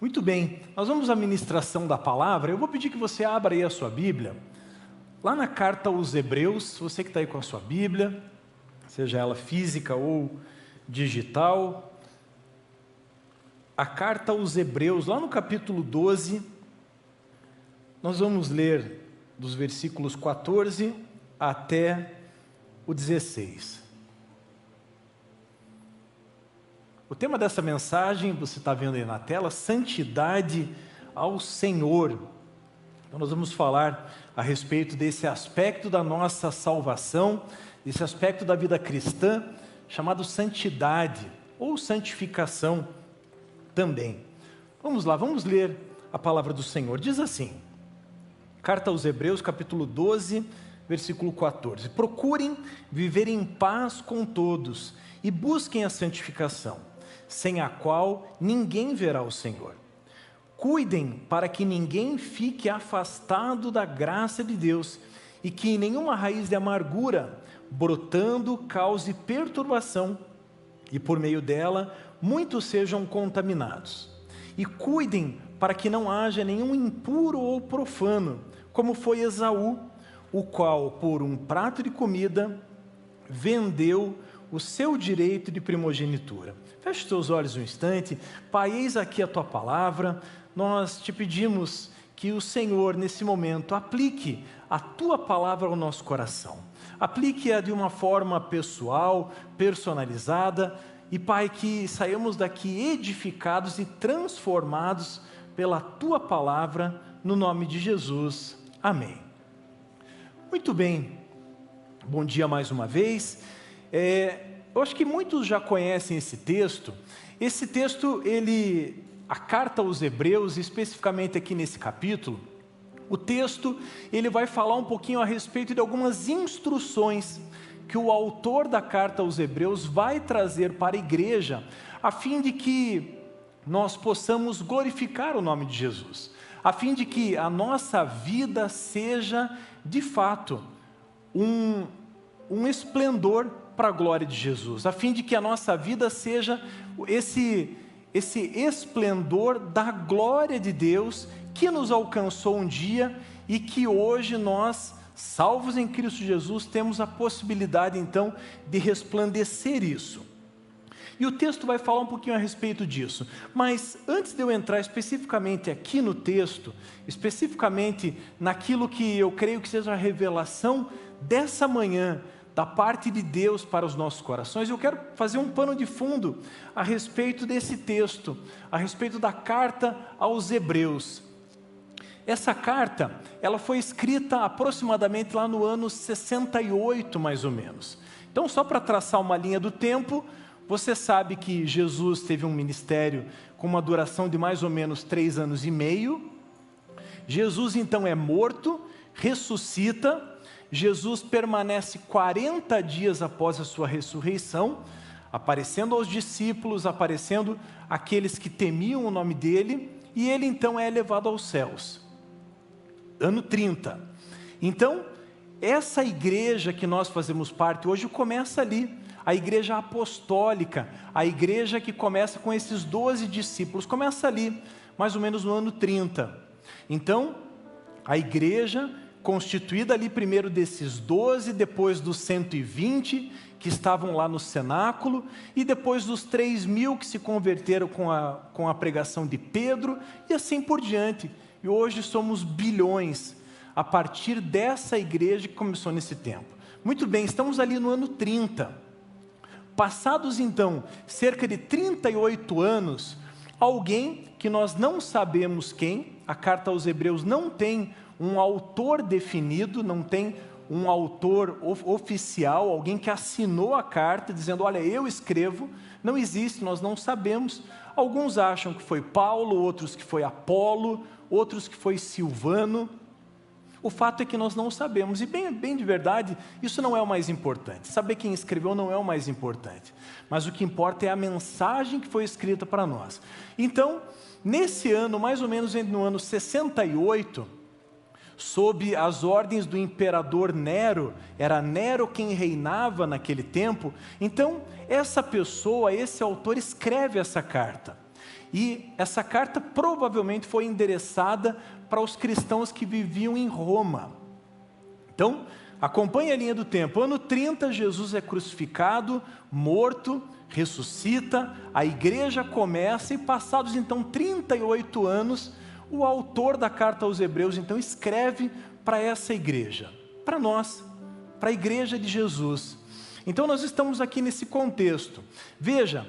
Muito bem, nós vamos à ministração da palavra. Eu vou pedir que você abra aí a sua Bíblia, lá na carta aos Hebreus, você que está aí com a sua Bíblia, seja ela física ou digital. A carta aos Hebreus, lá no capítulo 12, nós vamos ler dos versículos 14 até o 16. O tema dessa mensagem, você está vendo aí na tela, santidade ao Senhor. Então nós vamos falar a respeito desse aspecto da nossa salvação, desse aspecto da vida cristã, chamado santidade, ou santificação também. Vamos lá, vamos ler a palavra do Senhor. Diz assim, carta aos Hebreus, capítulo 12, versículo 14. Procurem viver em paz com todos e busquem a santificação, sem a qual ninguém verá o Senhor. Cuidem para que ninguém fique afastado da graça de Deus e que nenhuma raiz de amargura, brotando, cause perturbação e por meio dela muitos sejam contaminados. E cuidem para que não haja nenhum impuro ou profano, como foi Esaú, o qual por um prato de comida vendeu o seu direito de primogenitura. Feche os teus olhos um instante. Pai, eis aqui a tua palavra. Nós te pedimos que o Senhor, nesse momento, aplique a tua palavra ao nosso coração. Aplique-a de uma forma pessoal, personalizada. E, Pai, que saiamos daqui edificados e transformados pela tua palavra, no nome de Jesus. Amém. Muito bem. Bom dia mais uma vez. Eu acho que muitos já conhecem esse texto. Esse texto, a carta aos Hebreus, especificamente aqui nesse capítulo, o texto, ele vai falar um pouquinho a respeito de algumas instruções que o autor da carta aos Hebreus vai trazer para a igreja, a fim de que nós possamos glorificar o nome de Jesus, a fim de que a nossa vida seja, de fato, um esplendor para a glória de Jesus, a fim de que a nossa vida seja esse esplendor da glória de Deus que nos alcançou um dia e que hoje nós, salvos em Cristo Jesus, temos a possibilidade então de resplandecer isso. E o texto vai falar um pouquinho a respeito disso, mas antes de eu entrar especificamente aqui no texto, especificamente naquilo que eu creio que seja a revelação dessa manhã, da parte de Deus para os nossos corações, eu quero fazer um pano de fundo a respeito desse texto, a respeito da carta aos Hebreus. Essa carta, ela foi escrita aproximadamente lá no ano 68, mais ou menos. Então, só para traçar uma linha do tempo, você sabe que Jesus teve um ministério com uma duração de mais ou menos 3 anos e meio. Jesus, então, é morto, ressuscita. Jesus permanece 40 dias após a sua ressurreição, aparecendo aos discípulos, aparecendo àqueles que temiam o nome dele, e ele então é elevado aos céus. Ano 30. Então, essa igreja que nós fazemos parte hoje começa ali, a igreja apostólica, a igreja que começa com esses 12 discípulos, começa ali, mais ou menos no ano 30. Então, a igreja constituída ali primeiro desses 12, depois dos 120 que estavam lá no cenáculo, e depois dos 3.000 que se converteram com a pregação de Pedro, e assim por diante. E hoje somos bilhões, a partir dessa igreja que começou nesse tempo. Muito bem, estamos ali no ano 30. Passados então cerca de 38 anos, alguém que nós não sabemos quem, a carta aos Hebreus não tem um autor definido, não tem um autor oficial, alguém que assinou a carta dizendo, olha, eu escrevo, não existe, nós não sabemos. Alguns acham que foi Paulo, outros que foi Apolo, outros que foi Silvano. O fato é que nós não sabemos, e bem de verdade, isso não é o mais importante. Saber quem escreveu não é o mais importante, mas o que importa é a mensagem que foi escrita para nós. Então, nesse ano, mais ou menos no ano 68, sob as ordens do imperador Nero, era Nero quem reinava naquele tempo, então essa pessoa, esse autor escreve essa carta. E essa carta provavelmente foi endereçada para os cristãos que viviam em Roma. Então, acompanhe a linha do tempo. Ano 30, Jesus é crucificado, morto, ressuscita, a igreja começa e passados então 38 anos, o autor da carta aos Hebreus então escreve para essa igreja, para nós, para a igreja de Jesus. Então nós estamos aqui nesse contexto. Veja,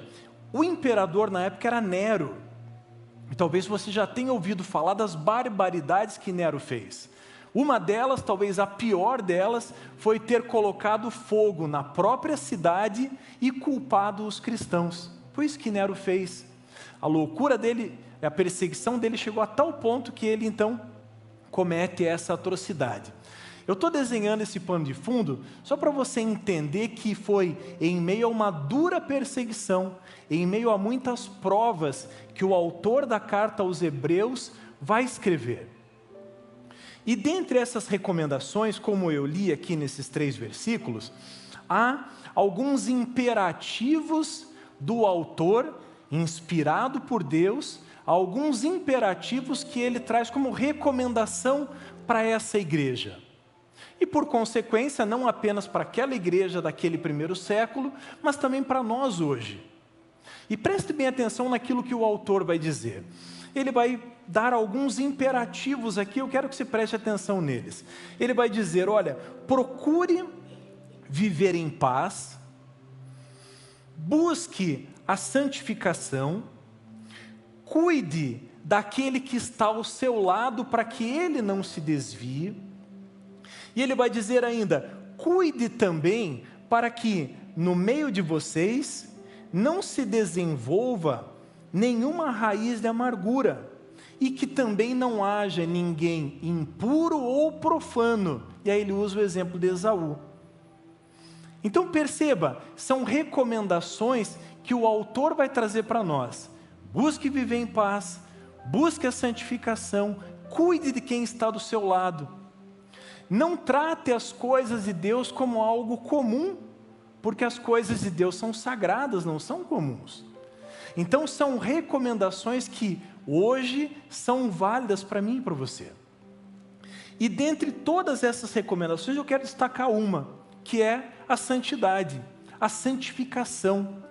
o imperador na época era Nero. E talvez você já tenha ouvido falar das barbaridades que Nero fez. Uma delas, talvez a pior delas, foi ter colocado fogo na própria cidade e culpado os cristãos. Foi isso que Nero fez. A loucura dele, a perseguição dele chegou a tal ponto que ele então comete essa atrocidade. Eu estou desenhando esse pano de fundo só para você entender que foi em meio a uma dura perseguição, em meio a muitas provas, que o autor da carta aos Hebreus vai escrever. E dentre essas recomendações, como eu li aqui nesses 3 versículos, há alguns imperativos do autor, inspirado por Deus, alguns imperativos que ele traz como recomendação para essa igreja. E por consequência, não apenas para aquela igreja daquele primeiro século, mas também para nós hoje. E preste bem atenção naquilo que o autor vai dizer. Ele vai dar alguns imperativos aqui, eu quero que você preste atenção neles. Ele vai dizer, olha, procure viver em paz, busque a santificação, cuide daquele que está ao seu lado para que ele não se desvie. E ele vai dizer ainda, cuide também para que no meio de vocês não se desenvolva nenhuma raiz de amargura e que também não haja ninguém impuro ou profano. E aí ele usa o exemplo de Esaú. Então perceba, são recomendações que o autor vai trazer para nós. Busque viver em paz, busque a santificação, cuide de quem está do seu lado. Não trate as coisas de Deus como algo comum, porque as coisas de Deus são sagradas, não são comuns. Então são recomendações que hoje são válidas para mim e para você. E dentre todas essas recomendações eu quero destacar uma, que é a santidade, a santificação.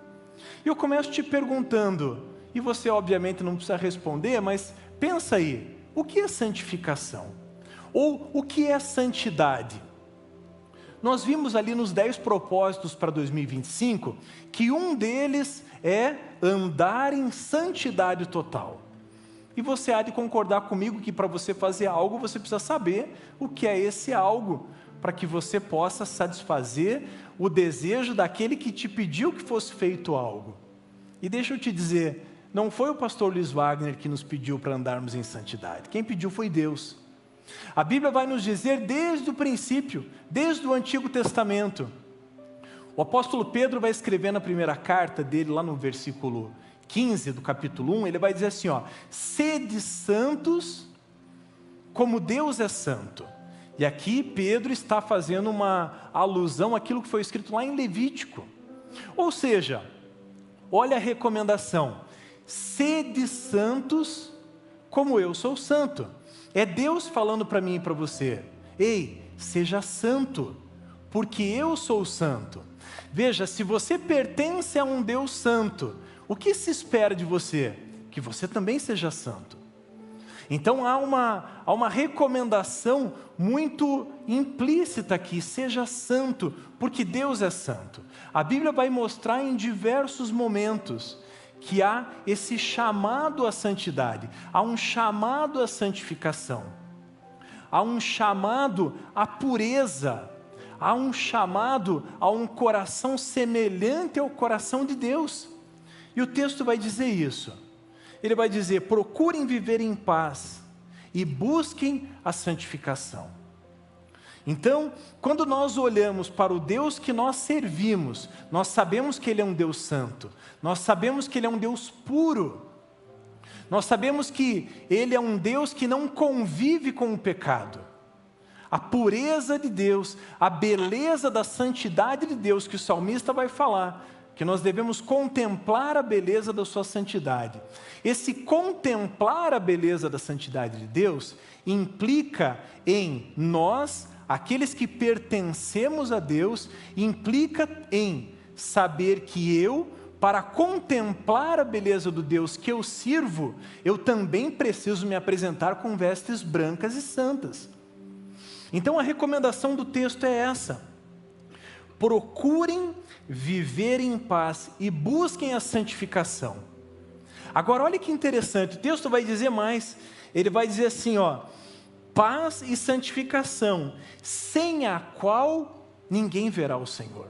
E eu começo te perguntando, e você obviamente não precisa responder, mas pensa aí, o que é santificação? Ou o que é santidade? Nós vimos ali nos 10 propósitos para 2025, que um deles é andar em santidade total. E você há de concordar comigo que para você fazer algo, você precisa saber o que é esse algo, para que você possa satisfazer o desejo daquele que te pediu que fosse feito algo. E deixa eu te dizer, não foi o pastor Luiz Wagner que nos pediu para andarmos em santidade. Quem pediu foi Deus. A Bíblia vai nos dizer desde o princípio, desde o Antigo Testamento. O apóstolo Pedro vai escrever na primeira carta dele, lá no versículo 15 do capítulo 1, ele vai dizer assim, sede santos como Deus é santo. E aqui Pedro está fazendo uma alusão àquilo que foi escrito lá em Levítico. Ou seja, olha a recomendação, sede santos como eu sou santo. É Deus falando para mim e para você, ei, seja santo, porque eu sou santo. Veja, se você pertence a um Deus santo, o que se espera de você? Que você também seja santo. Então há uma recomendação muito implícita aqui, seja santo, porque Deus é santo. A Bíblia vai mostrar em diversos momentos que há esse chamado à santidade, há um chamado à santificação, há um chamado à pureza, há um chamado a um coração semelhante ao coração de Deus. E o texto vai dizer isso. Ele vai dizer, procurem viver em paz e busquem a santificação. Então, quando nós olhamos para o Deus que nós servimos, nós sabemos que Ele é um Deus santo, nós sabemos que Ele é um Deus puro, nós sabemos que Ele é um Deus que não convive com o pecado. A pureza de Deus, a beleza da santidade de Deus que o salmista vai falar, que nós devemos contemplar a beleza da sua santidade. Esse contemplar a beleza da santidade de Deus implica em nós, aqueles que pertencemos a Deus, implica em saber que eu, para contemplar a beleza do Deus que eu sirvo, eu também preciso me apresentar com vestes brancas e santas. Então a recomendação do texto é essa: procurem viver em paz e busquem a santificação. Agora olha que interessante, o texto vai dizer mais, ele vai dizer assim, paz e santificação, sem a qual ninguém verá o Senhor.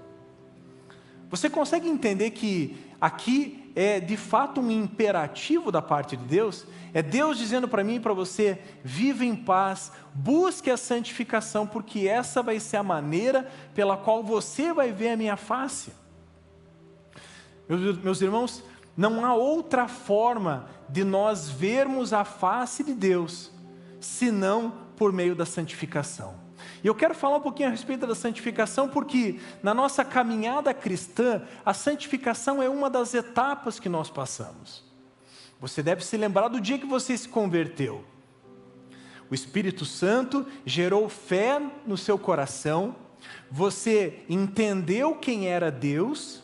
Você consegue entender que aqui é de fato um imperativo da parte de Deus? É Deus dizendo para mim e para você: viva em paz, busque a santificação, porque essa vai ser a maneira pela qual você vai ver a minha face. Meus irmãos, não há outra forma de nós vermos a face de Deus, senão por meio da santificação. E eu quero falar um pouquinho a respeito da santificação, porque na nossa caminhada cristã, a santificação é uma das etapas que nós passamos. Você deve se lembrar do dia que você se converteu. O Espírito Santo gerou fé no seu coração, você entendeu quem era Deus,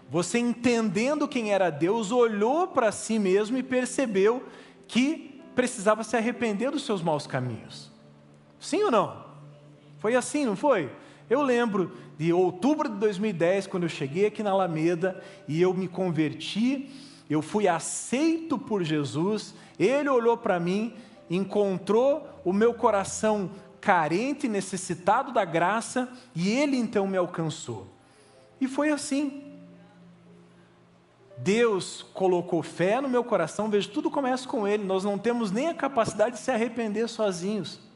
você entendendo quem era Deus, olhou para si mesmo e percebeu que precisava se arrepender dos seus maus caminhos. Sim ou não? Foi assim, não foi? Eu lembro de outubro de 2010, quando eu cheguei aqui na Alameda e eu me converti, eu fui aceito por Jesus, Ele olhou para mim, encontrou o meu coração carente, necessitado da graça, e Ele então me alcançou. E foi assim. Deus colocou fé no meu coração, veja, tudo começa com Ele, nós não temos nem a capacidade de se arrepender sozinhos.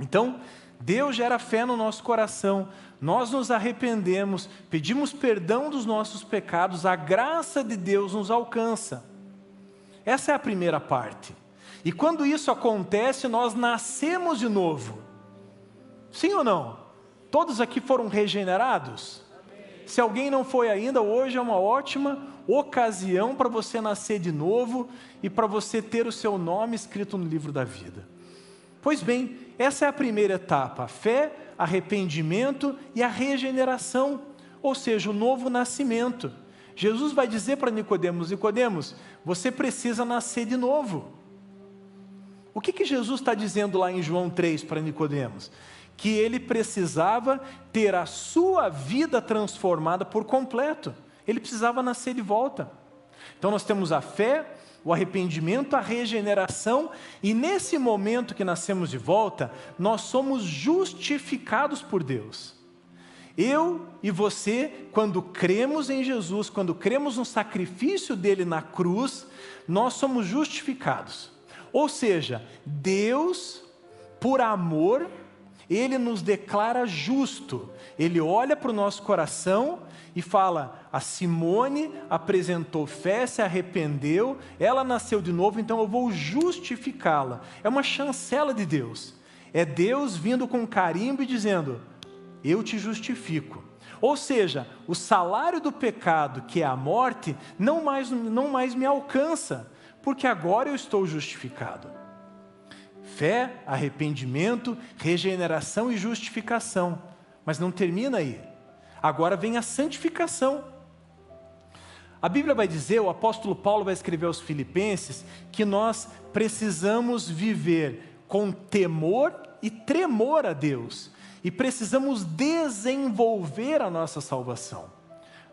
Então, Deus gera fé no nosso coração, nós nos arrependemos, pedimos perdão dos nossos pecados, a graça de Deus nos alcança. Essa é a primeira parte. E quando isso acontece, nós nascemos de novo. Sim ou não? Todos aqui foram regenerados? Se alguém não foi ainda, hoje é uma ótima ocasião para você nascer de novo e para você ter o seu nome escrito no livro da vida. Pois bem, essa é a primeira etapa, a fé, arrependimento e a regeneração, ou seja, o novo nascimento. Jesus vai dizer para Nicodemos: Nicodemos, você precisa nascer de novo. O que Jesus está dizendo lá em João 3 para Nicodemos? Que ele precisava ter a sua vida transformada por completo, ele precisava nascer de volta. Então nós temos a fé, o arrependimento, a regeneração, e nesse momento que nascemos de volta, nós somos justificados por Deus. Eu e você, quando cremos em Jesus, quando cremos no sacrifício dele na cruz, nós somos justificados. Ou seja, Deus, por amor, Ele nos declara justo. Ele olha para o nosso coração e fala: a Simone apresentou fé, se arrependeu, ela nasceu de novo, então eu vou justificá-la. É uma chancela de Deus. É Deus vindo com carimbo e dizendo: eu te justifico. Ou seja, o salário do pecado, que é a morte, não mais me alcança, porque agora eu estou justificado. Fé, arrependimento, regeneração e justificação. Mas não termina aí. Agora vem a santificação. A Bíblia vai dizer, o apóstolo Paulo vai escrever aos Filipenses, que nós precisamos viver com temor e tremor a Deus. E precisamos desenvolver a nossa salvação.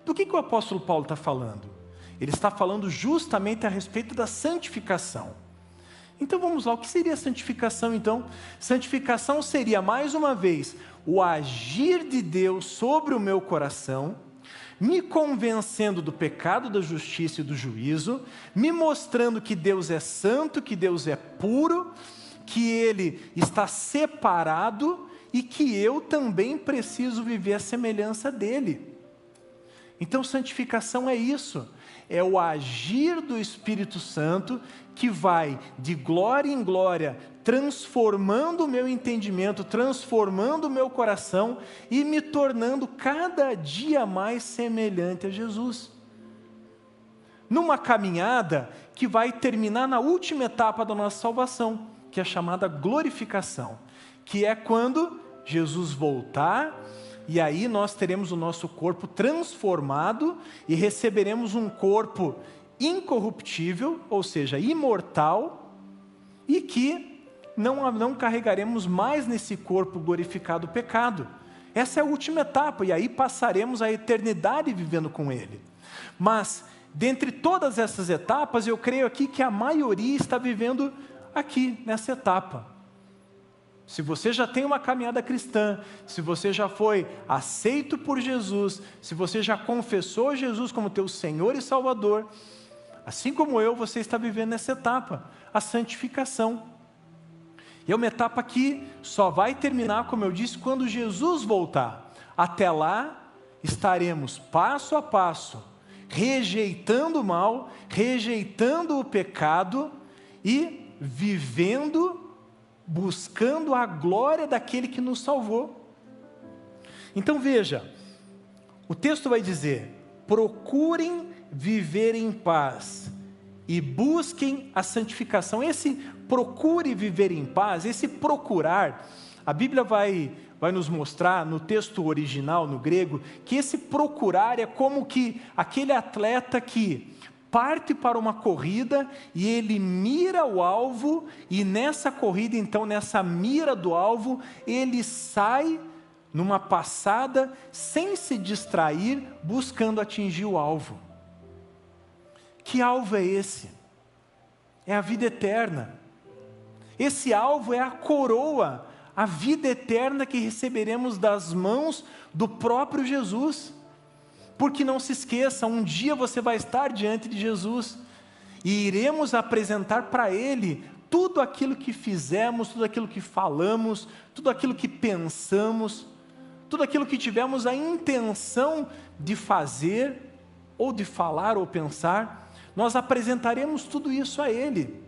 Do que o apóstolo Paulo está falando? Ele está falando justamente a respeito da santificação. Então vamos lá, o que seria santificação então? Santificação seria, mais uma vez, o agir de Deus sobre o meu coração, me convencendo do pecado, da justiça e do juízo, me mostrando que Deus é santo, que Deus é puro, que Ele está separado e que eu também preciso viver a semelhança dEle. Então santificação é isso, é o agir do Espírito Santo que vai de glória em glória, transformando o meu entendimento, transformando o meu coração e me tornando cada dia mais semelhante a Jesus. Numa caminhada que vai terminar na última etapa da nossa salvação, que é a chamada glorificação, que é quando Jesus voltar, e aí nós teremos o nosso corpo transformado e receberemos um corpo incorruptível, ou seja, imortal, e que não carregaremos mais nesse corpo glorificado o pecado. Essa é a última etapa, e aí passaremos a eternidade vivendo com Ele. Mas, dentre todas essas etapas, eu creio aqui que a maioria está vivendo aqui, nessa etapa. Se você já tem uma caminhada cristã, se você já foi aceito por Jesus, se você já confessou Jesus como teu Senhor e Salvador, assim como eu, você está vivendo nessa etapa, a santificação. E é uma etapa que só vai terminar, como eu disse, quando Jesus voltar. Até lá, estaremos passo a passo, rejeitando o mal, rejeitando o pecado e vivendo, buscando a glória daquele que nos salvou. Então veja, o texto vai dizer: procurem viver em paz e busquem a santificação. Esse procure viver em paz, esse procurar, a Bíblia vai nos mostrar no texto original, no grego, que esse procurar é como que aquele atleta que parte para uma corrida e ele mira o alvo, e nessa corrida, então, nessa mira do alvo, ele sai numa passada, sem se distrair, buscando atingir o alvo. Que alvo é esse? É a vida eterna. Esse alvo é a coroa, a vida eterna que receberemos das mãos do próprio Jesus. Porque não se esqueça, um dia você vai estar diante de Jesus e iremos apresentar para Ele tudo aquilo que fizemos, tudo aquilo que falamos, tudo aquilo que pensamos, tudo aquilo que tivemos a intenção de fazer, ou de falar ou pensar. Nós apresentaremos tudo isso a Ele.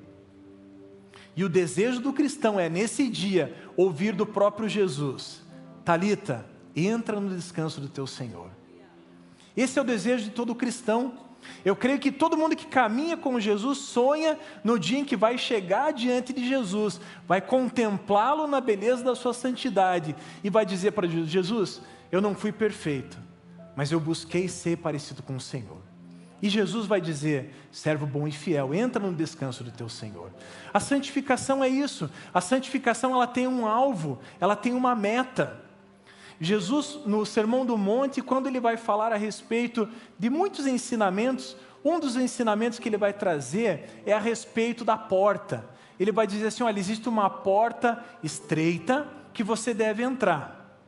E o desejo do cristão é, nesse dia, ouvir do próprio Jesus: Talita, entra no descanso do teu Senhor. Esse é o desejo de todo cristão. Eu creio que todo mundo que caminha com Jesus sonha no dia em que vai chegar diante de Jesus, vai contemplá-lo na beleza da sua santidade e vai dizer para Jesus: Jesus, eu não fui perfeito, mas eu busquei ser parecido com o Senhor. E Jesus vai dizer: servo bom e fiel, entra no descanso do teu Senhor. A santificação é isso. A santificação, ela tem um alvo, ela tem uma meta. Jesus, no Sermão do Monte, quando ele vai falar a respeito de muitos ensinamentos, um dos ensinamentos que ele vai trazer é a respeito da porta. Ele vai dizer assim: olha, existe uma porta estreita que você deve entrar.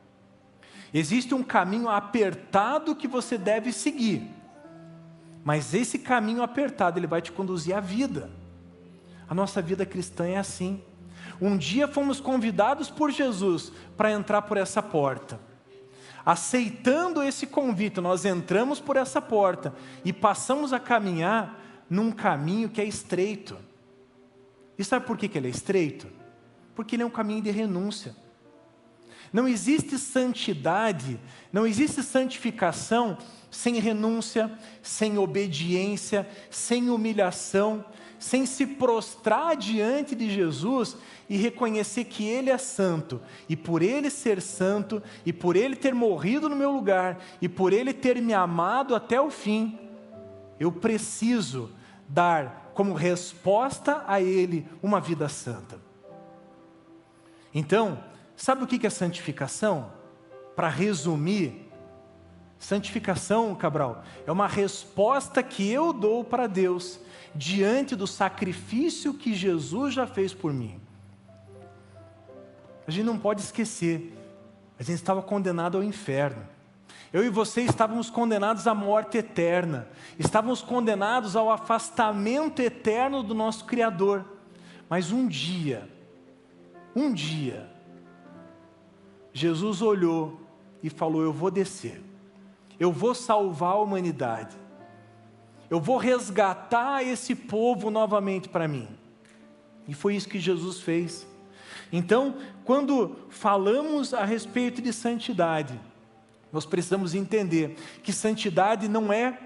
Existe um caminho apertado que você deve seguir. Mas esse caminho apertado, ele vai te conduzir à vida. A nossa vida cristã é assim. Um dia fomos convidados por Jesus para entrar por essa porta. Aceitando esse convite, nós entramos por essa porta e passamos a caminhar num caminho que é estreito. E sabe por que ele é estreito? Porque ele é um caminho de renúncia. Não existe santidade, não existe santificação sem renúncia, sem obediência, sem humilhação, sem se prostrar diante de Jesus e reconhecer que Ele é santo, e por Ele ser santo, e por Ele ter morrido no meu lugar, e por Ele ter me amado até o fim, eu preciso dar como resposta a Ele uma vida santa. Então, sabe o que é santificação? Para resumir, santificação, Cabral, é uma resposta que eu dou para Deus diante do sacrifício que Jesus já fez por mim. A gente não pode esquecer, a gente estava condenado ao inferno. Eu e você estávamos condenados à morte eterna, estávamos condenados ao afastamento eterno do nosso Criador. Mas um dia, Jesus olhou e falou: eu vou descer, eu vou salvar a humanidade, eu vou resgatar esse povo novamente para mim. E foi isso que Jesus fez. Então, quando falamos a respeito de santidade, nós precisamos entender que santidade não é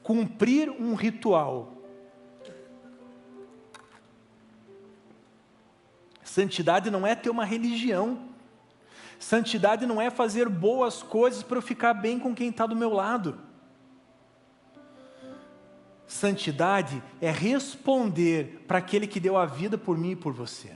cumprir um ritual. Santidade não é ter uma religião. Santidade não é fazer boas coisas para eu ficar bem com quem está do meu lado. Santidade é responder para aquele que deu a vida por mim e por você.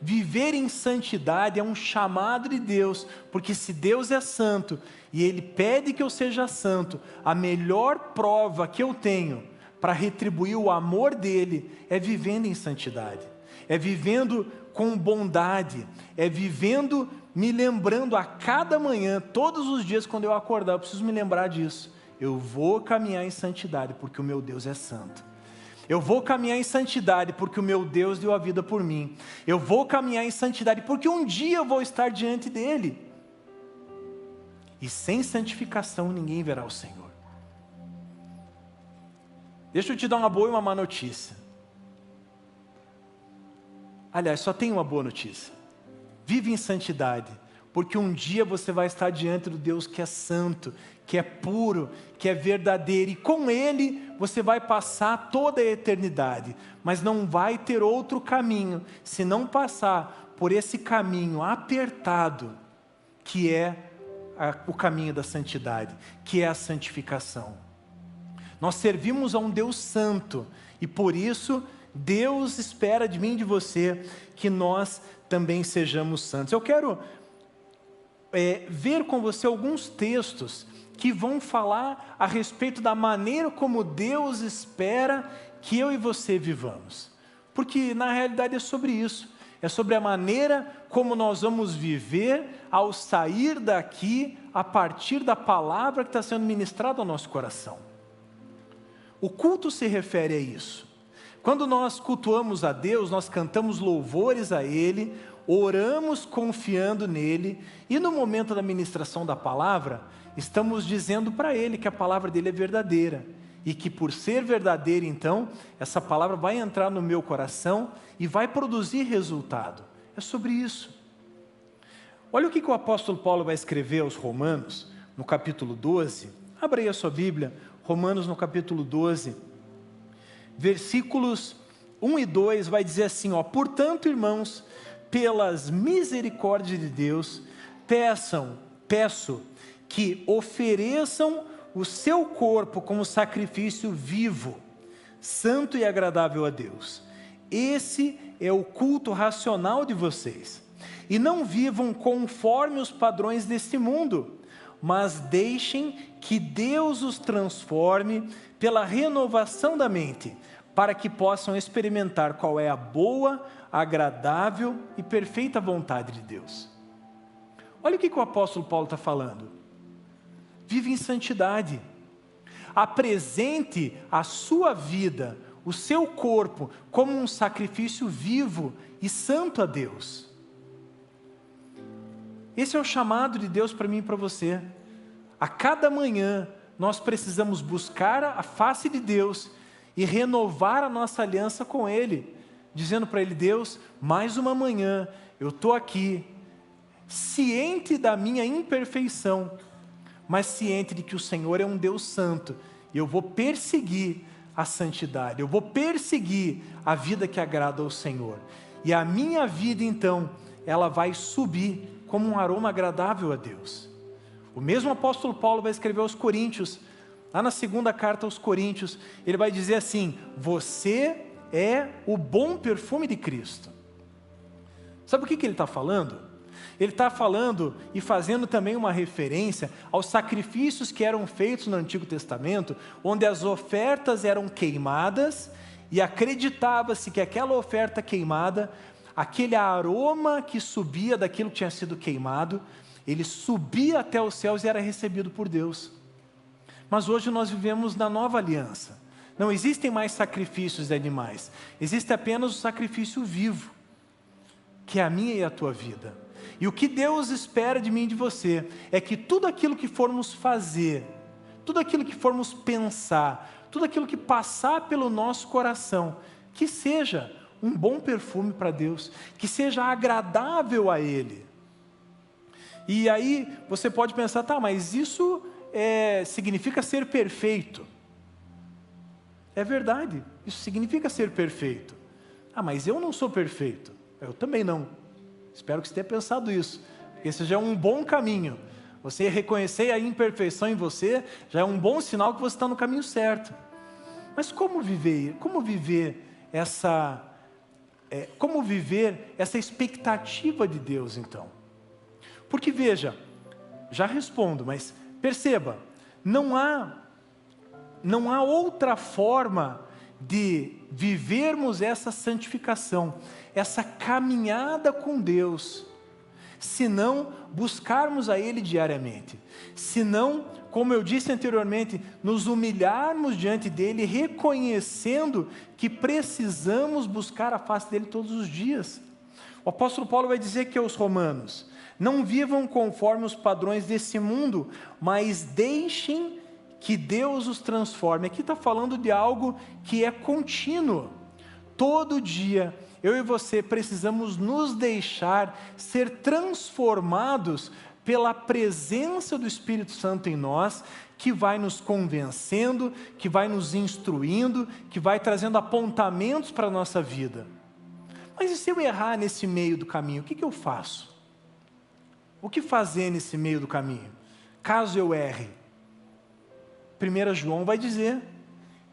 Viver em santidade é um chamado de Deus, porque se Deus é santo e Ele pede que eu seja santo, a melhor prova que eu tenho para retribuir o amor dEle é vivendo em santidade, é vivendo com bondade, é vivendo me lembrando a cada manhã, todos os dias quando eu acordar, eu preciso me lembrar disso. Eu vou caminhar em santidade porque o meu Deus é santo. Eu vou caminhar em santidade porque o meu Deus deu a vida por mim. Eu vou caminhar em santidade porque um dia eu vou estar diante dEle. E sem santificação ninguém verá o Senhor. Deixa eu te dar uma boa e uma má notícia. Aliás, só tem uma boa notícia. Vive em santidade, porque um dia você vai estar diante do Deus que é santo, que é puro, que é verdadeiro, e com Ele você vai passar toda a eternidade, mas não vai ter outro caminho, se não passar por esse caminho apertado, que é o caminho da santidade, que é a santificação. Nós servimos a um Deus santo, e por isso Deus espera de mim e de você que nós também sejamos santos. Eu quero ver com você alguns textos que vão falar a respeito da maneira como Deus espera que eu e você vivamos. Porque na realidade é sobre isso. É sobre a maneira como nós vamos viver ao sair daqui a partir da palavra que está sendo ministrada ao nosso coração. O culto se refere a isso. Quando nós cultuamos a Deus, nós cantamos louvores a Ele, oramos confiando nele, e no momento da ministração da palavra, estamos dizendo para Ele que a palavra dele é verdadeira, e que por ser verdadeira então, essa palavra vai entrar no meu coração e vai produzir resultado. É sobre isso. Olha o que o apóstolo Paulo vai escrever aos Romanos, no capítulo 12, abra aí a sua Bíblia, Romanos no capítulo 12, versículos 1 e 2, vai dizer assim, portanto, irmãos, pelas misericórdias de Deus, peço que ofereçam o seu corpo como sacrifício vivo, santo e agradável a Deus. Esse é o culto racional de vocês. E não vivam conforme os padrões deste mundo, mas deixem que Deus os transforme pela renovação da mente, para que possam experimentar qual é a boa, agradável e perfeita vontade de Deus. Olha o que o apóstolo Paulo está falando. Vive em santidade. Apresente a sua vida, o seu corpo, como um sacrifício vivo e santo a Deus. Esse é o chamado de Deus para mim e para você. A cada manhã nós precisamos buscar a face de Deus e renovar a nossa aliança com Ele, dizendo para Ele, Deus, mais uma manhã, eu estou aqui, ciente da minha imperfeição, mas ciente de que o Senhor é um Deus santo, e eu vou perseguir a santidade, eu vou perseguir a vida que agrada ao Senhor, e a minha vida então, ela vai subir como um aroma agradável a Deus. O mesmo apóstolo Paulo vai escrever aos Coríntios, lá na segunda carta aos Coríntios, ele vai dizer assim, você é o bom perfume de Cristo. Sabe o que ele está falando? Ele está falando e fazendo também uma referência aos sacrifícios que eram feitos no Antigo Testamento, onde as ofertas eram queimadas e acreditava-se que aquela oferta queimada, aquele aroma que subia daquilo que tinha sido queimado, ele subia até os céus e era recebido por Deus. Mas hoje nós vivemos na nova aliança. Não existem mais sacrifícios de animais. Existe apenas o sacrifício vivo, que é a minha e a tua vida. E o que Deus espera de mim e de você, é que tudo aquilo que formos fazer, tudo aquilo que formos pensar, tudo aquilo que passar pelo nosso coração, que seja um bom perfume para Deus, que seja agradável a Ele. E aí você pode pensar, tá, mas isso significa ser perfeito. É verdade, isso significa ser perfeito. Ah, mas eu não sou perfeito. Eu também não. Espero que você tenha pensado isso. Esse já é um bom caminho. Você reconhecer a imperfeição em você, já é um bom sinal que você está no caminho certo. Mas como viver essa expectativa de Deus, então? Porque veja, já respondo, mas perceba, não há outra forma de vivermos essa santificação, essa caminhada com Deus, se não buscarmos a Ele diariamente, se não, como eu disse anteriormente, nos humilharmos diante dEle, reconhecendo que precisamos buscar a face dEle todos os dias. O apóstolo Paulo vai dizer que aos romanos, não vivam conforme os padrões desse mundo, mas deixem que Deus os transforme. Aqui está falando de algo que é contínuo. Todo dia, eu e você precisamos nos deixar ser transformados pela presença do Espírito Santo em nós, que vai nos convencendo, que vai nos instruindo, que vai trazendo apontamentos para a nossa vida. Mas e se eu errar nesse meio do caminho, o que eu faço? O que fazer nesse meio do caminho? Caso eu erre, 1 João vai dizer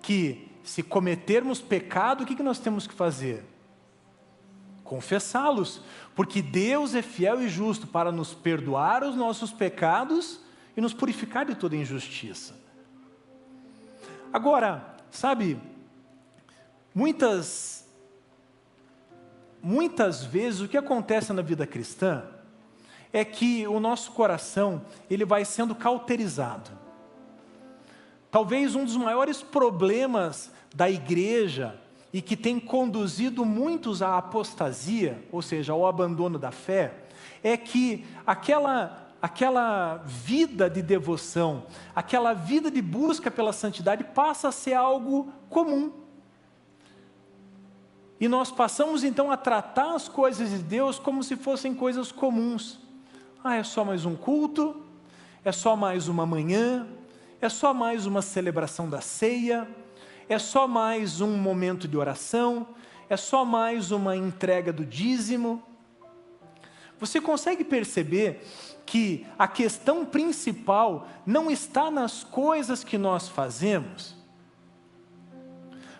que se cometermos pecado, o que nós temos que fazer? Confessá-los, porque Deus é fiel e justo para nos perdoar os nossos pecados e nos purificar de toda injustiça. Agora, sabe, muitas vezes o que acontece na vida cristã é que o nosso coração, ele vai sendo cauterizado. Talvez um dos maiores problemas da igreja e que tem conduzido muitos à apostasia, ou seja, ao abandono da fé, é que aquela vida de devoção, aquela vida de busca pela santidade passa a ser algo comum. E nós passamos então a tratar as coisas de Deus como se fossem coisas comuns. Ah, é só mais um culto, é só mais uma manhã, é só mais uma celebração da ceia, é só mais um momento de oração, é só mais uma entrega do dízimo. Você consegue perceber que a questão principal não está nas coisas que nós fazemos,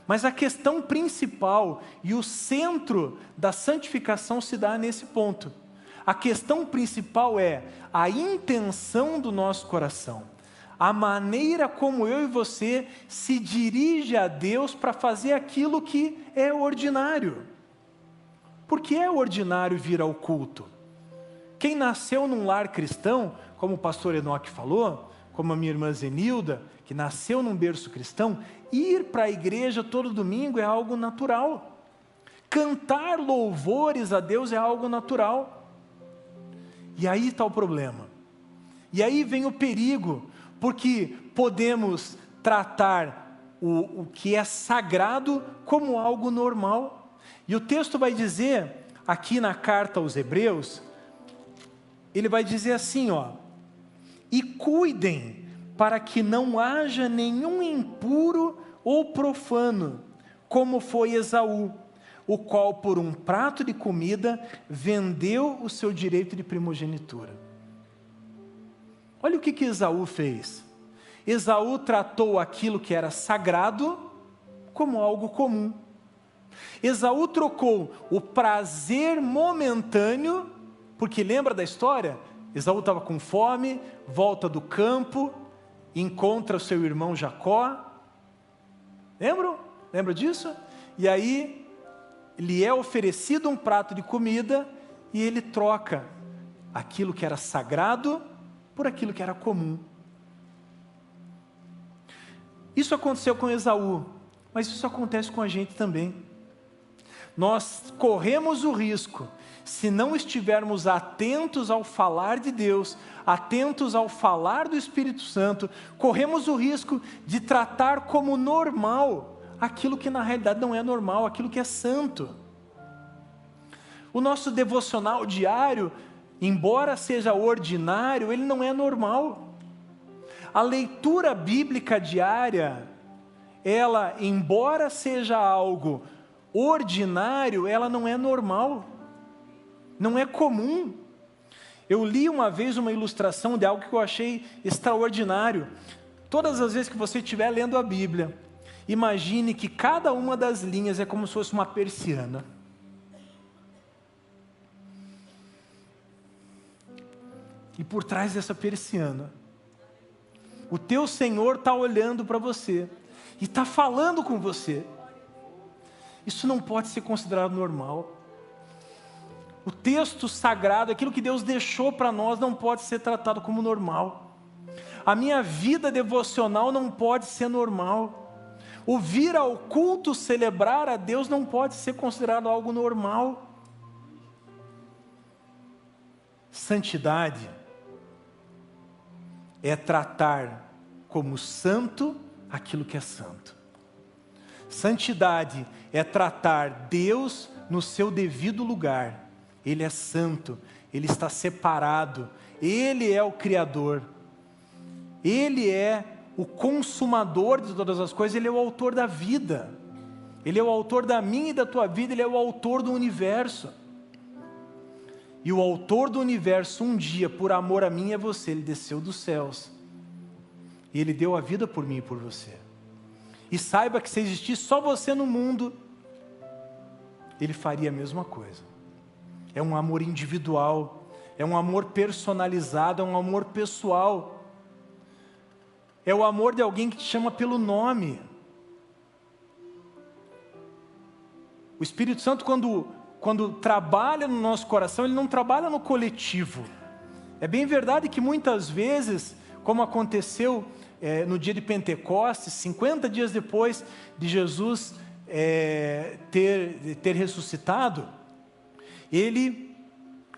mas a questão principal e o centro da santificação se dá nesse ponto. A questão principal é a intenção do nosso coração, a maneira como eu e você se dirige a Deus para fazer aquilo que é ordinário. Porque é ordinário vir ao culto. Quem nasceu num lar cristão, como o pastor Enoque falou, como a minha irmã Zenilda, que nasceu num berço cristão, ir para a igreja todo domingo é algo natural. Cantar louvores a Deus é algo natural. E aí está o problema. E aí vem o perigo, porque podemos tratar o que é sagrado como algo normal. E o texto vai dizer, aqui na carta aos Hebreus, ele vai dizer assim, e cuidem para que não haja nenhum impuro ou profano, como foi Esaú, o qual por um prato de comida vendeu o seu direito de primogenitura. Olha o que Esaú fez. Esaú tratou aquilo que era sagrado como algo comum. Esaú trocou o prazer momentâneo, porque lembra da história? Esaú estava com fome, volta do campo, encontra o seu irmão Jacó. Lembram? Lembra disso? E aí lhe é oferecido um prato de comida e ele troca aquilo que era sagrado por aquilo que era comum. Isso aconteceu com Esaú, mas isso acontece com a gente também. Nós corremos o risco se não estivermos atentos ao falar de Deus, atentos ao falar do Espírito Santo, corremos o risco de tratar como normal aquilo que na realidade não é normal, aquilo que é santo. O nosso devocional diário, embora seja ordinário, ele não é normal. A leitura bíblica diária, ela, embora seja algo ordinário, ela não é normal, não é comum. Eu li uma vez uma ilustração de algo que eu achei extraordinário. Todas as vezes que você estiver lendo a Bíblia, imagine que cada uma das linhas é como se fosse uma persiana. E por trás dessa persiana, o teu Senhor está olhando para você e está falando com você. Isso não pode ser considerado normal. O texto sagrado, aquilo que Deus deixou para nós, não pode ser tratado como normal. A minha vida devocional não pode ser normal. O vir ao culto celebrar a Deus não pode ser considerado algo normal. Santidade é tratar como santo aquilo que é santo. Santidade é tratar Deus no seu devido lugar. Ele é santo, Ele está separado, Ele é o Criador, Ele é o consumador de todas as coisas, Ele é o autor da vida, Ele é o autor da minha e da tua vida, Ele é o autor do universo. E o autor do universo, um dia, por amor a mim e a você, Ele desceu dos céus. E Ele deu a vida por mim e por você. E saiba que se existisse só você no mundo, Ele faria a mesma coisa. É um amor individual, é um amor personalizado, é um amor pessoal. É o amor de alguém que te chama pelo nome. O Espírito Santo, quando trabalha no nosso coração, Ele não trabalha no coletivo. É bem verdade que muitas vezes, como aconteceu no dia de Pentecostes, 50 dias depois de Jesus ter ressuscitado,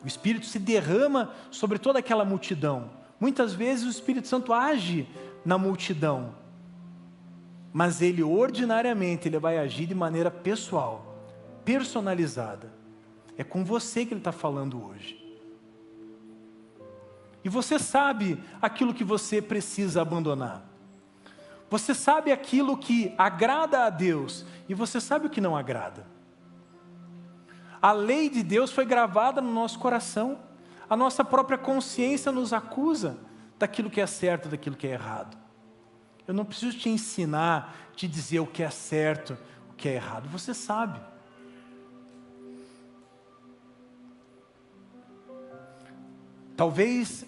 o Espírito se derrama sobre toda aquela multidão. Muitas vezes o Espírito Santo age na multidão, mas Ele ordinariamente vai agir de maneira pessoal, personalizada. É com você que Ele está falando hoje. E você sabe aquilo que você precisa abandonar. Você sabe aquilo que agrada a Deus e você sabe o que não agrada. A lei de Deus foi gravada no nosso coração. A nossa própria consciência nos acusa daquilo que é certo, daquilo que é errado. Eu não preciso te ensinar, te dizer o que é certo, o que é errado. Você sabe. Talvez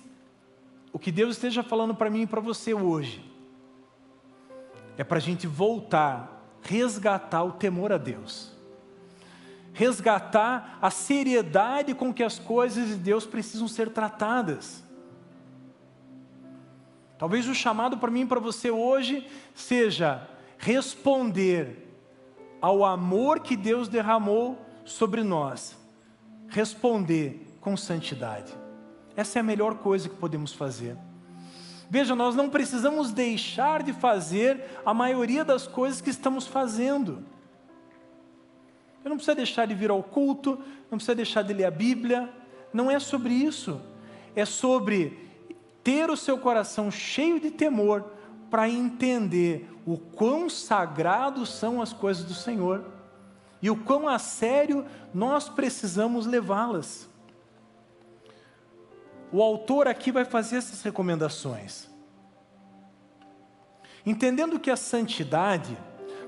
o que Deus esteja falando para mim e para você hoje é para a gente voltar, resgatar o temor a Deus. Resgatar a seriedade com que as coisas de Deus precisam ser tratadas. Talvez o chamado para mim e para você hoje seja responder ao amor que Deus derramou sobre nós. Responder com santidade. Essa é a melhor coisa que podemos fazer. Veja, nós não precisamos deixar de fazer a maioria das coisas que estamos fazendo. Eu não preciso deixar de vir ao culto, não precisa deixar de ler a Bíblia. Não é sobre isso. É sobre ter o seu coração cheio de temor para entender o quão sagrados são as coisas do Senhor e o quão a sério nós precisamos levá-las. O autor aqui vai fazer essas recomendações. Entendendo que a santidade,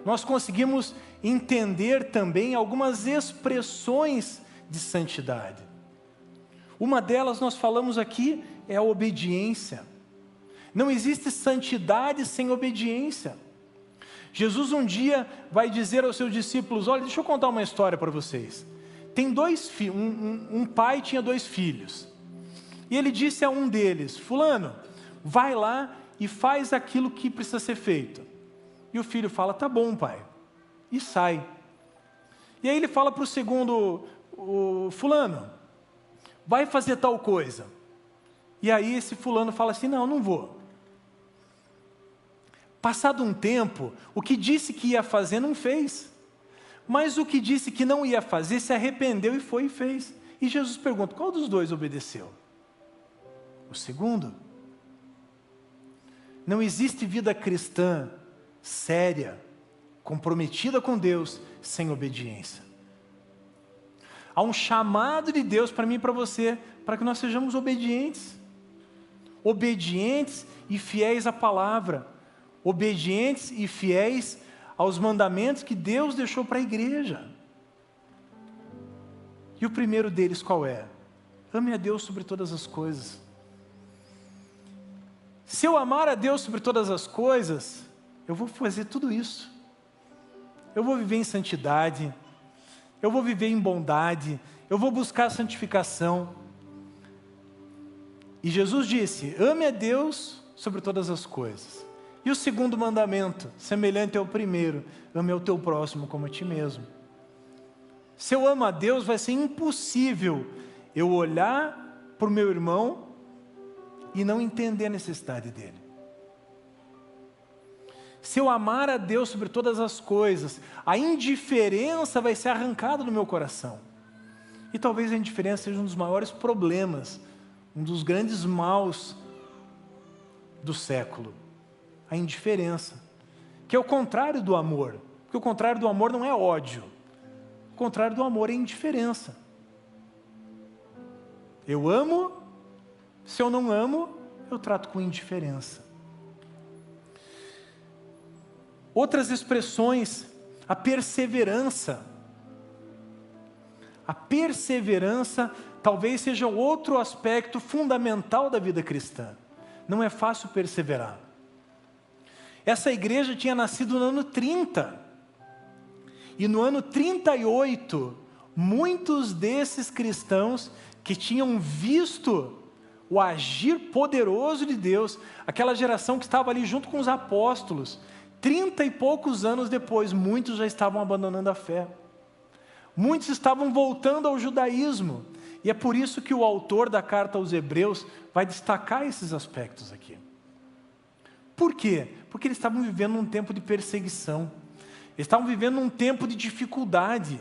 nós conseguimos entender também algumas expressões de santidade. Uma delas nós falamos aqui é a obediência. Não existe santidade sem obediência. Jesus um dia vai dizer aos seus discípulos: olha, deixa eu contar uma história para vocês. Tem um pai tinha 2 filhos. E ele disse a um deles: fulano, vai lá e faz aquilo que precisa ser feito. E o filho fala: tá bom, pai. E sai. E aí ele fala para o segundo: fulano, vai fazer tal coisa. E aí esse fulano fala assim, não, não vou. Passado um tempo, o que disse que ia fazer não fez. Mas o que disse que não ia fazer se arrependeu e foi e fez. E Jesus pergunta, qual dos dois obedeceu? O segundo. Não existe vida cristã séria, comprometida com Deus, sem obediência. Há um chamado de Deus para mim e para você, para que nós sejamos obedientes. Obedientes e fiéis à palavra. Obedientes e fiéis aos mandamentos que Deus deixou para a igreja. E o primeiro deles qual é? Ame a Deus sobre todas as coisas. Se eu amar a Deus sobre todas as coisas, eu vou fazer tudo isso. Eu vou viver em santidade, eu vou viver em bondade, eu vou buscar a santificação. E Jesus disse, ame a Deus sobre todas as coisas. E o segundo mandamento, semelhante ao primeiro, ame ao teu próximo como a ti mesmo. Se eu amo a Deus, vai ser impossível eu olhar para o meu irmão e não entender a necessidade dele. Se eu amar a Deus sobre todas as coisas, a indiferença vai ser arrancada do meu coração. E talvez a indiferença seja um dos maiores problemas, um dos grandes maus do século. A indiferença, que é o contrário do amor. Porque o contrário do amor não é ódio. O contrário do amor é indiferença. Eu amo, se eu não amo, eu trato com indiferença. Outras expressões, a perseverança. A perseverança talvez seja outro aspecto fundamental da vida cristã. Não é fácil perseverar. Essa igreja tinha nascido no ano 30. E no ano 38, muitos desses cristãos que tinham visto o agir poderoso de Deus, aquela geração que estava ali junto com os apóstolos, 30 e poucos anos depois, muitos já estavam abandonando a fé. Muitos estavam voltando ao judaísmo. E é por isso que o autor da carta aos Hebreus vai destacar esses aspectos aqui. Por quê? Porque eles estavam vivendo um tempo de perseguição. Eles estavam vivendo um tempo de dificuldade.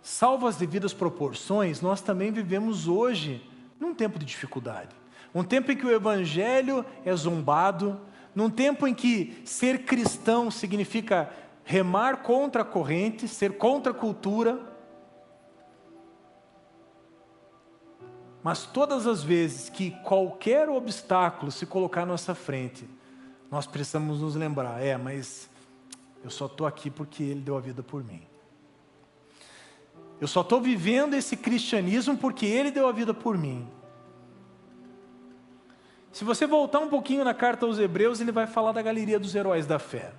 Salvo as devidas proporções, nós também vivemos hoje num tempo de dificuldade. Um tempo em que o evangelho é zombado, num tempo em que ser cristão significa remar contra a corrente, ser contra a cultura. Mas todas as vezes que qualquer obstáculo se colocar à nossa frente, nós precisamos nos lembrar, mas eu só estou aqui porque Ele deu a vida por mim. Eu só estou vivendo esse cristianismo porque Ele deu a vida por mim. Se você voltar um pouquinho na carta aos Hebreus, ele vai falar da galeria dos heróis da fé.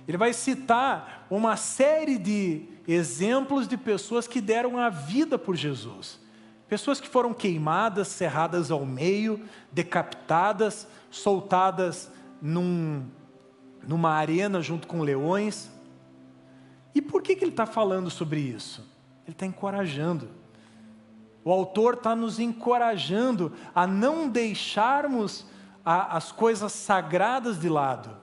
Ele vai citar uma série de exemplos de pessoas que deram a vida por Jesus. Pessoas que foram queimadas, serradas ao meio, decapitadas, soltadas numa arena junto com leões. E por que ele está falando sobre isso? Ele está encorajando. O autor está nos encorajando a não deixarmos as coisas sagradas de lado.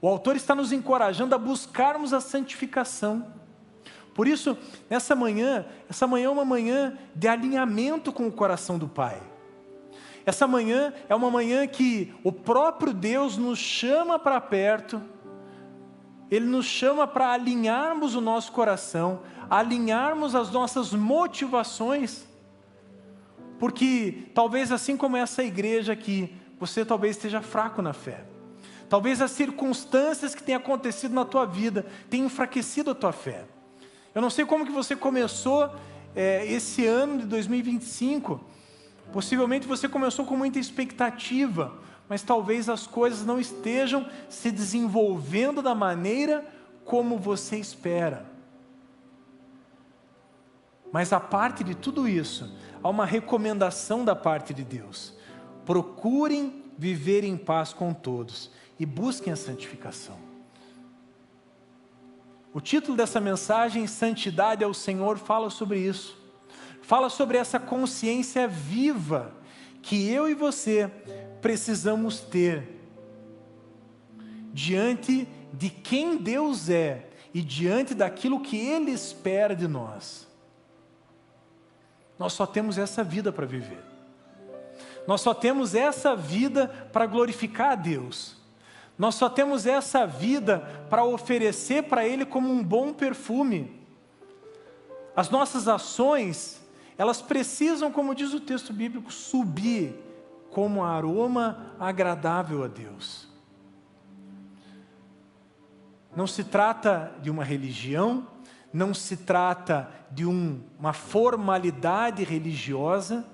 O autor está nos encorajando a buscarmos a santificação. Por isso, essa manhã é uma manhã de alinhamento com o coração do Pai. Essa manhã é uma manhã que o próprio Deus nos chama para perto. Ele nos chama para alinharmos o nosso coração, alinharmos as nossas motivações. Porque talvez assim como essa igreja aqui, você talvez esteja fraco na fé. Talvez as circunstâncias que têm acontecido na tua vida tenham enfraquecido a tua fé. Eu não sei como que você começou esse ano de 2025. Possivelmente você começou com muita expectativa, mas talvez as coisas não estejam se desenvolvendo da maneira como você espera. Mas a parte de tudo isso, há uma recomendação da parte de Deus. Procurem viver em paz com todos e busquem a santificação. O título dessa mensagem, Santidade ao Senhor, fala sobre isso. Fala sobre essa consciência viva que eu e você precisamos ter diante de quem Deus é e diante daquilo que Ele espera de nós. Nós só temos essa vida para viver. Nós só temos essa vida para glorificar a Deus. Nós só temos essa vida para oferecer para Ele como um bom perfume. As nossas ações, elas precisam, como diz o texto bíblico, subir como aroma agradável a Deus. Não se trata de uma religião, não se trata de uma formalidade religiosa,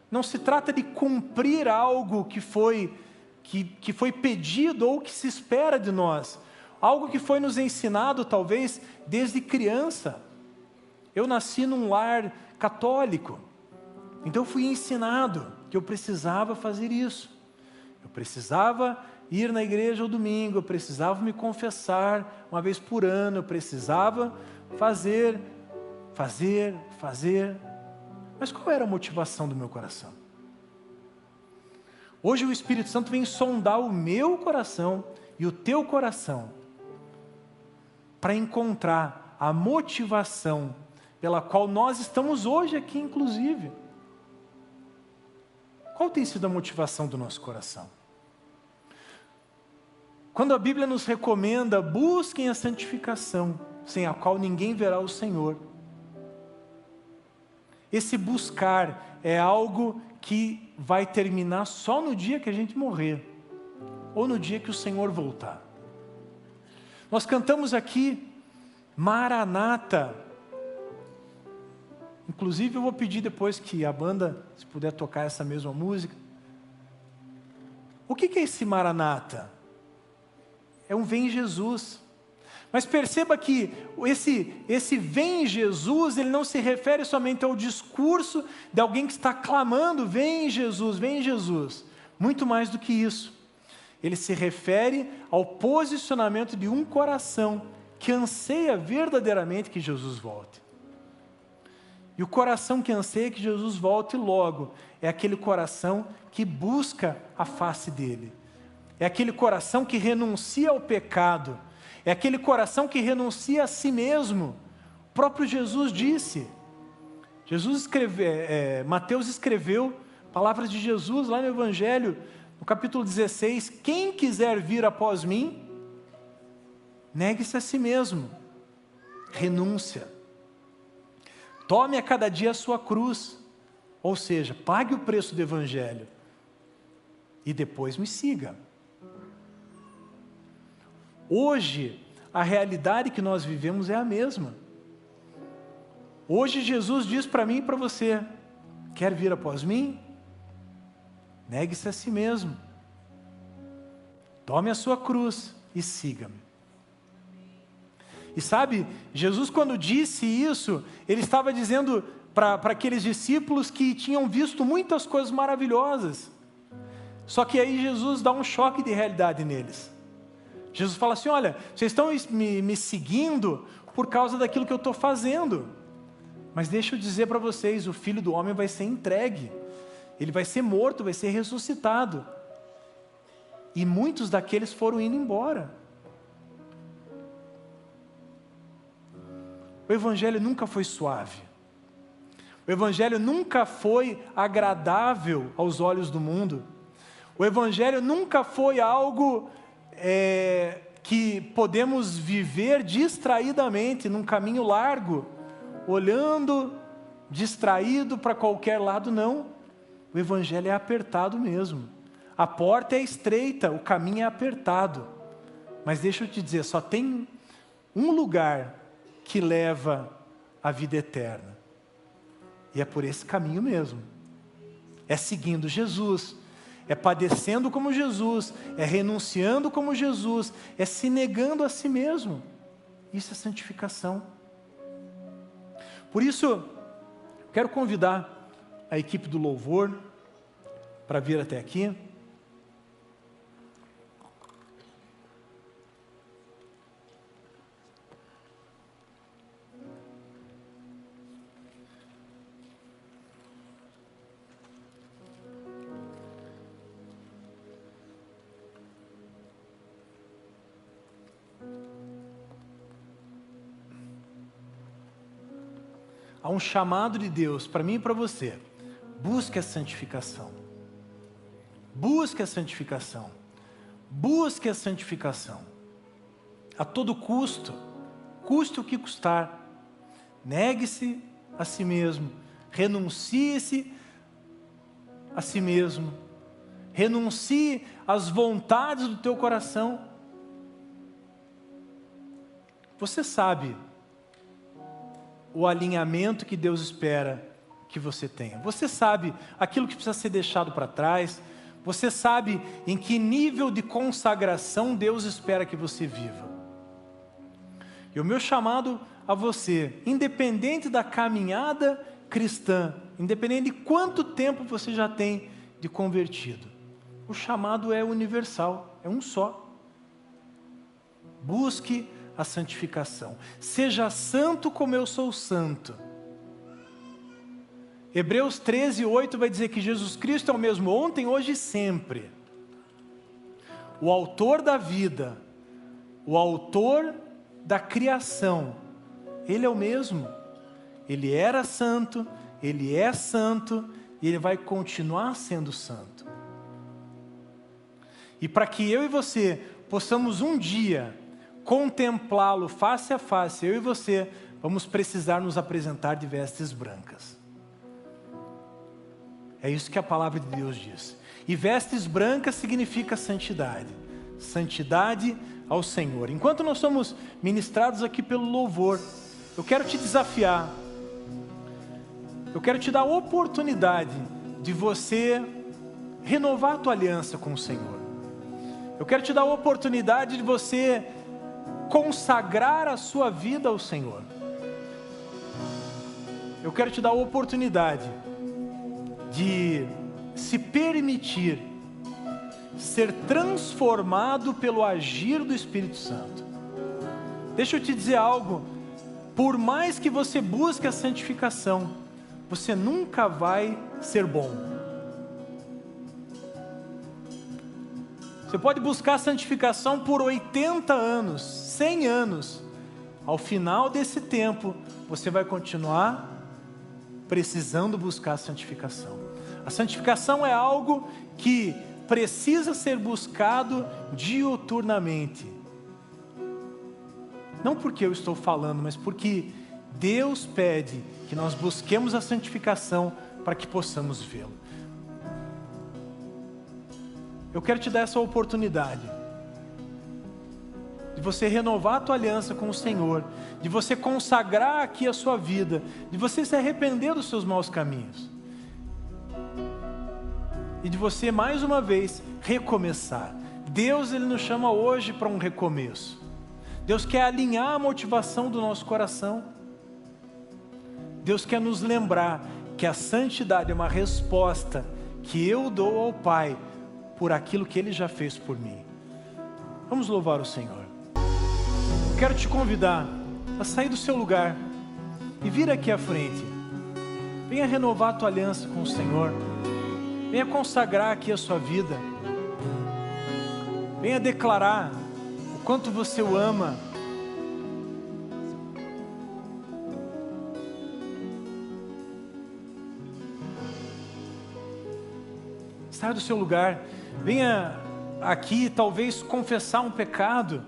não se trata de cumprir algo que foi pedido ou que se espera de nós, algo que foi nos ensinado talvez desde criança. Eu nasci num lar católico, então eu fui ensinado que eu precisava fazer isso, eu precisava ir na igreja ao domingo, eu precisava me confessar uma vez por ano, eu precisava fazer. Mas qual era a motivação do meu coração? Hoje o Espírito Santo vem sondar o meu coração e o teu coração para encontrar a motivação pela qual nós estamos hoje aqui, inclusive. Qual tem sido a motivação do nosso coração? Quando a Bíblia nos recomenda, busquem a santificação, sem a qual ninguém verá o Senhor. Esse buscar é algo que vai terminar só no dia que a gente morrer, ou no dia que o Senhor voltar. Nós cantamos aqui, Maranata. Inclusive eu vou pedir depois que a banda, se puder tocar essa mesma música. O que é esse Maranata? É um vem Jesus. Mas perceba que esse vem Jesus, ele não se refere somente ao discurso de alguém que está clamando, vem Jesus, vem Jesus. Muito mais do que isso. Ele se refere ao posicionamento de um coração que anseia verdadeiramente que Jesus volte. E o coração que anseia que Jesus volte logo é aquele coração que busca a face dele. É aquele coração que renuncia ao pecado. É aquele coração que renuncia a si mesmo. O próprio Jesus disse. Mateus escreveu palavras de Jesus lá no Evangelho, no capítulo 16. Quem quiser vir após mim, negue-se a si mesmo. Renúncia. Tome a cada dia a sua cruz. Ou seja, pague o preço do Evangelho. E depois me siga. Hoje, a realidade que nós vivemos é a mesma. Hoje Jesus diz para mim e para você, quer vir após mim? Negue-se a si mesmo. Tome a sua cruz e siga-me. E sabe, Jesus quando disse isso, ele estava dizendo para aqueles discípulos que tinham visto muitas coisas maravilhosas. Só que aí Jesus dá um choque de realidade neles. Jesus fala assim, olha, vocês estão me seguindo por causa daquilo que eu estou fazendo. Mas deixa eu dizer para vocês, o Filho do Homem vai ser entregue. Ele vai ser morto, vai ser ressuscitado. E muitos daqueles foram indo embora. O Evangelho nunca foi suave. O Evangelho nunca foi agradável aos olhos do mundo. O Evangelho nunca foi algo que podemos viver distraidamente num caminho largo, olhando distraído para qualquer lado, não. O Evangelho é apertado mesmo. A porta é estreita, o caminho é apertado. Mas deixa eu te dizer, só tem um lugar que leva à vida eterna. E é por esse caminho mesmo. É seguindo Jesus. É padecendo como Jesus, é renunciando como Jesus, é se negando a si mesmo. Isso é santificação. Por isso, quero convidar a equipe do louvor para vir até aqui. há um chamado de Deus para mim e para você. Busque a santificação. Busque a santificação. Busque a santificação. A todo custo, custe o que custar. Negue-se a si mesmo. Renuncie-se a si mesmo. Renuncie às vontades do teu coração. Você sabe o alinhamento que Deus espera que você tenha. Você sabe aquilo que precisa ser deixado para trás. Você sabe em que nível de consagração Deus espera que você viva. E o meu chamado a você, independente da caminhada cristã, independente de quanto tempo você já tem de convertido, o chamado é universal, é um só. Busque a santificação. Seja santo como eu sou santo. Hebreus 13:8 vai dizer que Jesus Cristo é o mesmo ontem, hoje e sempre. O autor da vida, o autor da criação, Ele é o mesmo. Ele era santo, Ele é santo e Ele vai continuar sendo santo. E para que eu e você possamos um dia contemplá-lo face a face, eu e você vamos precisar nos apresentar de vestes brancas. É isso que a palavra de Deus diz. E vestes brancas significa santidade. Santidade ao Senhor. Enquanto nós somos ministrados aqui pelo louvor, eu quero te desafiar. Eu quero te dar a oportunidade de você renovar a tua aliança com o Senhor. Eu quero te dar a oportunidade de você consagrar a sua vida ao Senhor. Eu quero te dar a oportunidade de se permitir ser transformado pelo agir do Espírito Santo. Deixa eu te dizer algo, por mais que você busque a santificação, você nunca vai ser bom. Você pode buscar a santificação por 80 anos, 100 anos. Ao final desse tempo, você vai continuar precisando buscar a santificação. A santificação é algo que precisa ser buscado diuturnamente. Não porque eu estou falando, mas porque Deus pede que nós busquemos a santificação para que possamos vê-lo. Eu quero te dar essa oportunidade de você renovar a tua aliança com o Senhor, de você consagrar aqui a sua vida, de você se arrepender dos seus maus caminhos e de você mais uma vez recomeçar. Deus, Ele nos chama hoje para um recomeço. Deus quer alinhar a motivação do nosso coração. Deus quer nos lembrar que a santidade é uma resposta que eu dou ao Pai por aquilo que Ele já fez por mim. Vamos louvar o Senhor. Eu quero te convidar a sair do seu lugar e vir aqui à frente. Venha renovar a tua aliança com o Senhor. Venha consagrar aqui a sua vida. Venha declarar o quanto você o ama. Saia do seu lugar. Venha aqui, talvez confessar um pecado.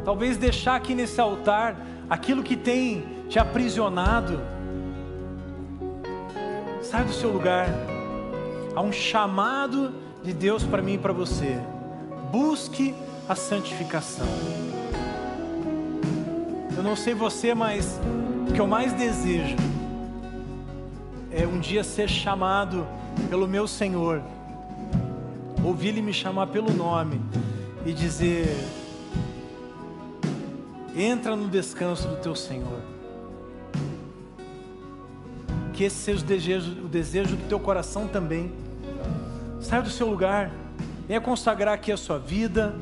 Talvez deixar aqui nesse altar aquilo que tem te aprisionado. Saia do seu lugar. Há um chamado de Deus para mim e para você. Busque a santificação. Eu não sei você, mas o que eu mais desejo é um dia ser chamado pelo meu Senhor, ouvir Ele me chamar pelo nome e dizer: entra no descanso do teu Senhor. Que esse seja o desejo do teu coração também. Saia do seu lugar, venha consagrar aqui a sua vida,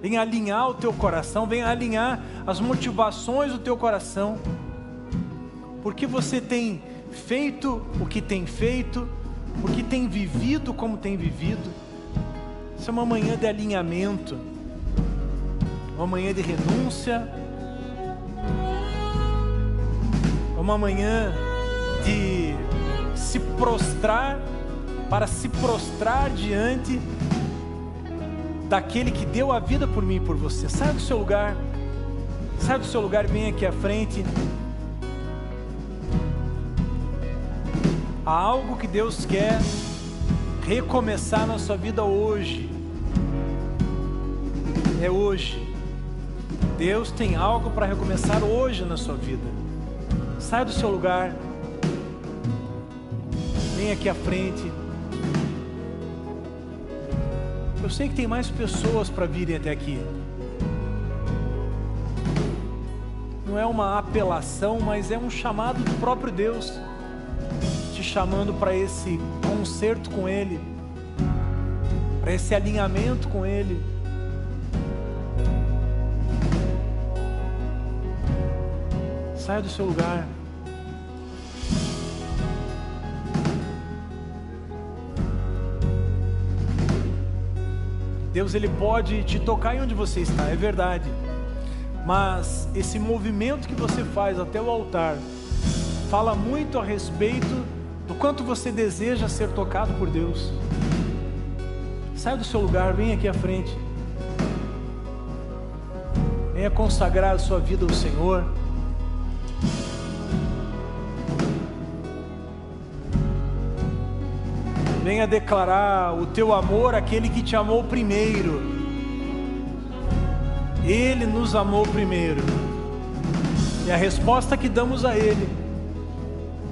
venha alinhar o teu coração, venha alinhar as motivações do teu coração, porque você tem feito o que tem feito, porque tem vivido como tem vivido. Isso é uma manhã de alinhamento, uma manhã de renúncia. uma manhã de se prostrar, para se prostrar diante daquele que deu a vida por mim e por você. Saia do seu lugar e venha aqui à frente. Há algo que Deus quer recomeçar na sua vida hoje. É hoje. Deus tem algo para recomeçar hoje na sua vida. Saia do seu lugar, venha aqui à frente. Eu sei que tem mais pessoas para virem até aqui. Não é uma apelação, mas é um chamado do próprio Deus, te chamando para esse concerto com Ele, para esse alinhamento com Ele. Saia do seu lugar. Deus, Ele pode te tocar em onde você está, é verdade. Mas esse movimento que você faz até o altar fala muito a respeito do quanto você deseja ser tocado por Deus. Saia do seu lugar, venha aqui à frente. Venha consagrar a sua vida ao Senhor. Venha declarar o teu amor àquele que te amou primeiro. Ele nos amou primeiro. E a resposta que damos a Ele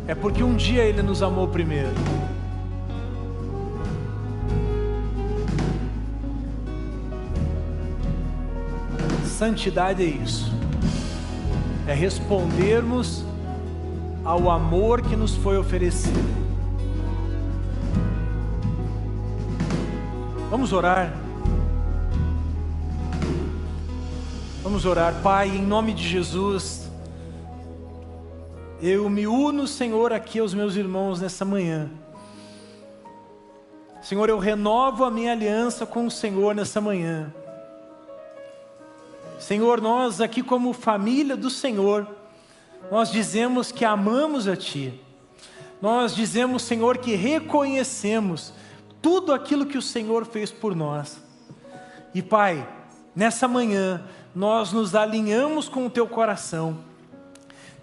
é porque um dia Ele nos amou primeiro. Santidade é isso. É respondermos ao amor que nos foi oferecido. Vamos orar. Vamos orar. Pai, em nome de Jesus, eu me uno, Senhor, aqui aos meus irmãos nessa manhã. Senhor, eu renovo a minha aliança com o Senhor nessa manhã. Senhor, nós aqui como família do Senhor, nós dizemos que amamos a Ti. Nós dizemos, Senhor, que reconhecemos tudo aquilo que o Senhor fez por nós. E Pai, nessa manhã, nós nos alinhamos com o Teu coração.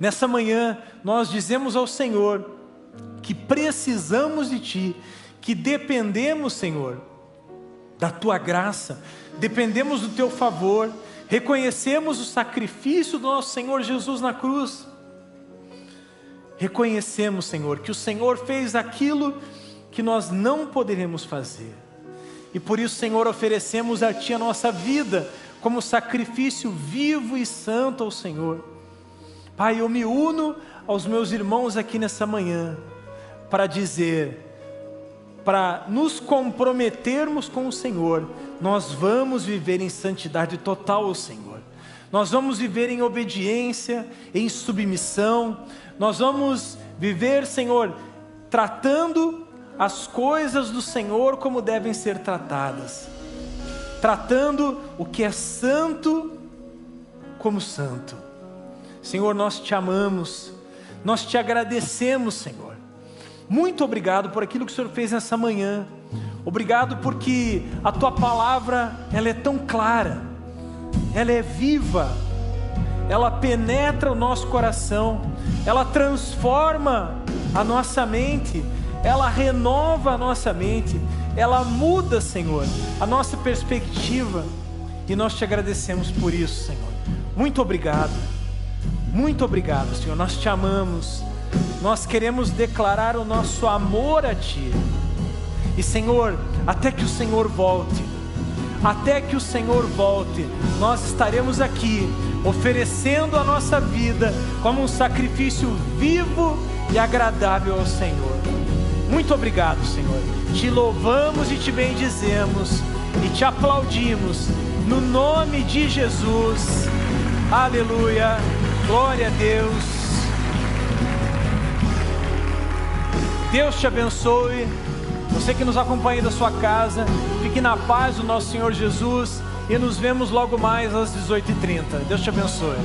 Nessa manhã, nós dizemos ao Senhor que precisamos de Ti, que dependemos, Senhor, da Tua graça, dependemos do Teu favor, reconhecemos o sacrifício do nosso Senhor Jesus na cruz. Reconhecemos, Senhor, que o Senhor fez aquilo que nós não poderemos fazer. E por isso, Senhor, oferecemos a Ti a nossa vida como sacrifício vivo e santo ao Senhor. Pai, eu me uno aos meus irmãos aqui nessa manhã para dizer, para nos comprometermos com o Senhor, nós vamos viver em santidade total ao Senhor. Nós vamos viver em obediência, em submissão. Nós vamos viver, Senhor, tratando as coisas do Senhor como devem ser tratadas. Tratando o que é santo como santo. Senhor, nós Te amamos. Nós Te agradecemos, Senhor. Muito obrigado por aquilo que o Senhor fez nessa manhã. Obrigado porque a Tua palavra, ela é tão clara, ela é viva, ela penetra o nosso coração, ela transforma a nossa mente, ela renova a nossa mente, ela muda, Senhor, a nossa perspectiva, e nós Te agradecemos por isso, Senhor. Muito obrigado, Senhor, nós Te amamos, nós queremos declarar o nosso amor a Ti. E Senhor, até que o Senhor volte, nós estaremos aqui, oferecendo a nossa vida como um sacrifício vivo e agradável ao Senhor. Muito obrigado, Senhor. Te louvamos e Te bendizemos e Te aplaudimos, no nome de Jesus. Aleluia, glória a Deus. Deus te abençoe. Você que nos acompanha da sua casa, fique na paz do nosso Senhor Jesus e nos vemos logo mais às 18h30. Deus te abençoe.